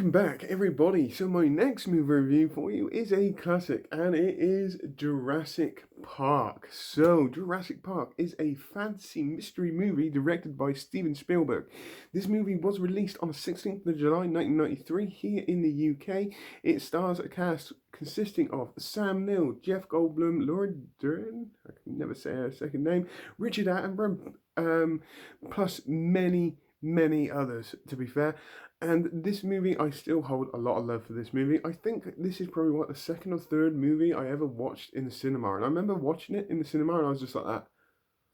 Welcome back, everybody. So my next movie review for you is a classic, and it is Jurassic Park. So Jurassic Park is a fantasy mystery movie directed by Steven Spielberg. This movie was released on the 16th of July 1993 here in the UK. It stars a cast consisting of Sam Neill, Jeff Goldblum, Laura Dern, I can never say her second name, Richard Attenborough, plus many others, to be fair. And this movie, I still hold a lot of love for this movie. I think this is probably the second or third movie I ever watched in the cinema. And I remember watching it in the cinema and I was just like that.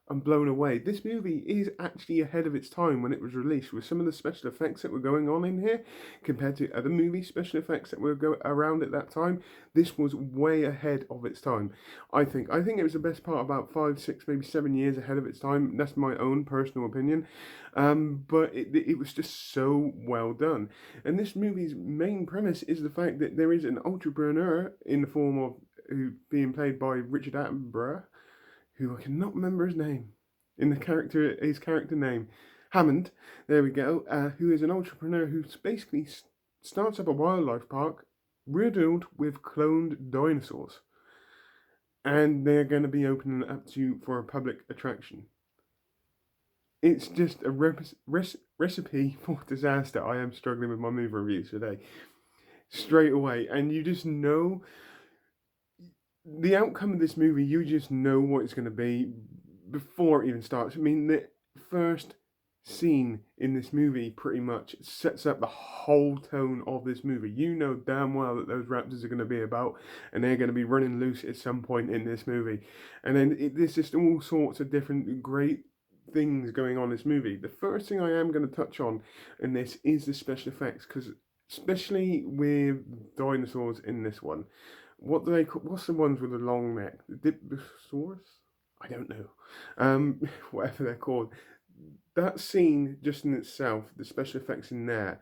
I'm blown away. This movie is actually ahead of its time when it was released, with some of the special effects that were going on in here compared to other movie special effects that were around at that time. This was way ahead of its time. I think it was the best part, about 5, 6, maybe 7 years ahead of its time. That's my own personal opinion. But it was just so well done. And this movie's main premise is the fact that there is an entrepreneur in the form of being played by Richard Attenborough, who I cannot remember his name, his character name, Hammond. There we go. Who is an entrepreneur who basically starts up a wildlife park riddled with cloned dinosaurs, and they're going to be opening it up for a public attraction. It's just a recipe for disaster. I am struggling with my movie reviews today, straight away, and you just know the outcome of this movie. You just know what it's going to be before it even starts. I mean, the first scene in this movie pretty much sets up the whole tone of this movie. You know damn well that those raptors are going to be about, and they're going to be running loose at some point in this movie. And then there's just all sorts of different great things going on in this movie. The first thing I am going to touch on in this is the special effects, because especially with dinosaurs in this one, what do they call? What's the ones with the long neck? The Diplosaurus? I don't know. Whatever they're called. That scene just in itself, the special effects in there,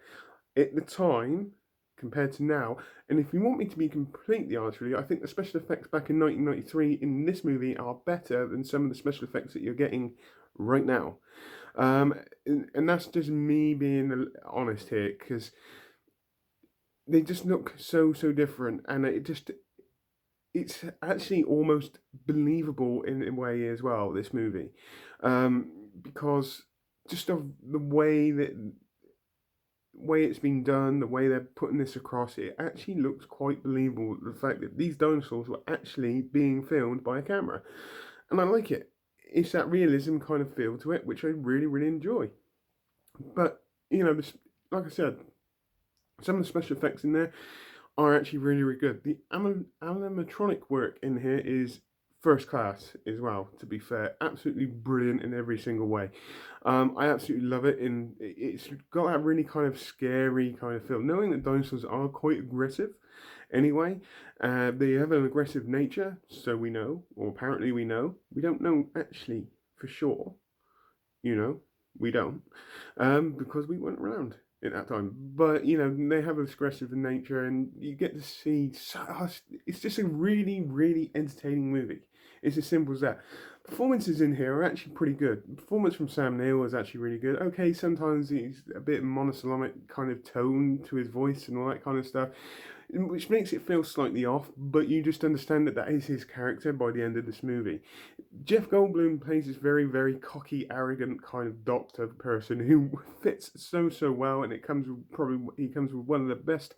at the time compared to now, and if you want me to be completely honest with you, I think the special effects back in 1993 in this movie are better than some of the special effects that you're getting right now. And that's just me being honest here, because they just look so different, and it's actually almost believable in a way as well, this movie, because just of the way it's been done, the way they're putting this across, it actually looks quite believable. The fact that these dinosaurs were actually being filmed by a camera, and I like it. It's that realism kind of feel to it, which I really enjoy. But like I said, some of the special effects in there are actually really good. The animatronic work in here is first class as well, to be fair. Absolutely brilliant in every single way. I absolutely love it, and it's got that really kind of scary kind of feel. Knowing that dinosaurs are quite aggressive anyway, they have an aggressive nature, so we know, or apparently we know. We don't know actually for sure, we don't, because we weren't around at that time. But they have an aggressive nature, and you get to see. It's just a really entertaining movie. It's as simple as that. Performances in here are actually pretty good. The performance from Sam Neill is actually really good. Okay, sometimes he's a bit monosyllabic kind of tone to his voice and all that kind of stuff, which makes it feel slightly off, but you just understand that is his character by the end of this movie. Jeff Goldblum plays this very cocky, arrogant kind of doctor person who fits so well, and he comes with one of the best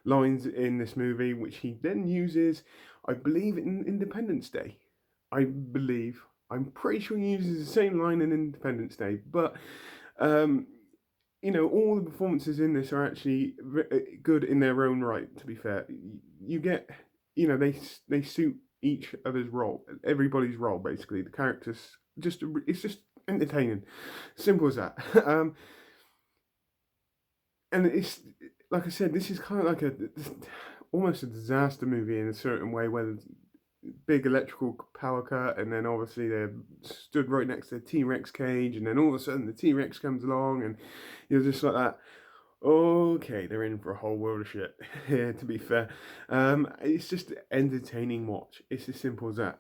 lines in this movie, which he then uses, I believe, in Independence Day. I'm pretty sure he uses the same line in Independence Day, but all the performances in this are actually good in their own right, to be fair. You get, they suit each other's role, everybody's role, basically. The characters, it's just entertaining. Simple as that. And it's, like I said, this is kind of like almost a disaster movie in a certain way, where there's big electrical power cut, and then obviously they're stood right next to the T-Rex cage, and then all of a sudden the T-Rex comes along, and you're just like that. Okay, they're in for a whole world of shit. Yeah, to be fair. It's just an entertaining watch. It's as simple as that.